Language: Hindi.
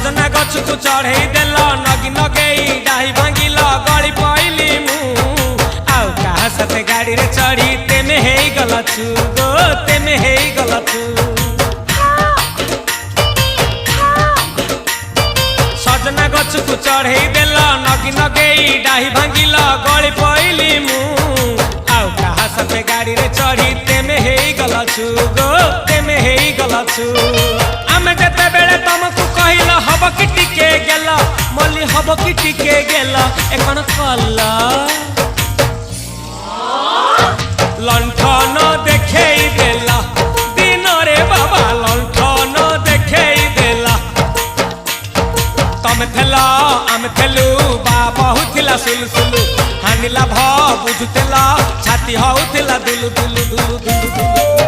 सजना गछ को चढ़े देल नगी नगेई डाही भांगिल गली पइली मु आउ कहा साथे गाड़ी रे चढ़ी तेमे हेई गला छु गो तेमे हेई गला छु सजना गछ को चढ़े देल नगी नगेई डाही भांगिल गली पइली मु आउ कहा साथे गाड़ी रे चढ़ी तेमे हेई गला छु गो तेमे हेई गला छु आमे जते बेले तुमको कहिल हब कि टिके गेल मल्ली हब कि टिके गेल एकन कला लंठन देखेई देला दिन रे बाबा लंठन देखेई देला तमे थेला आमे थेलु बाबा हुथिला सुलसुलु हानिला भ बुझुतेला छाती हउथिला दुलु दुलु दुलु दुलु दुलु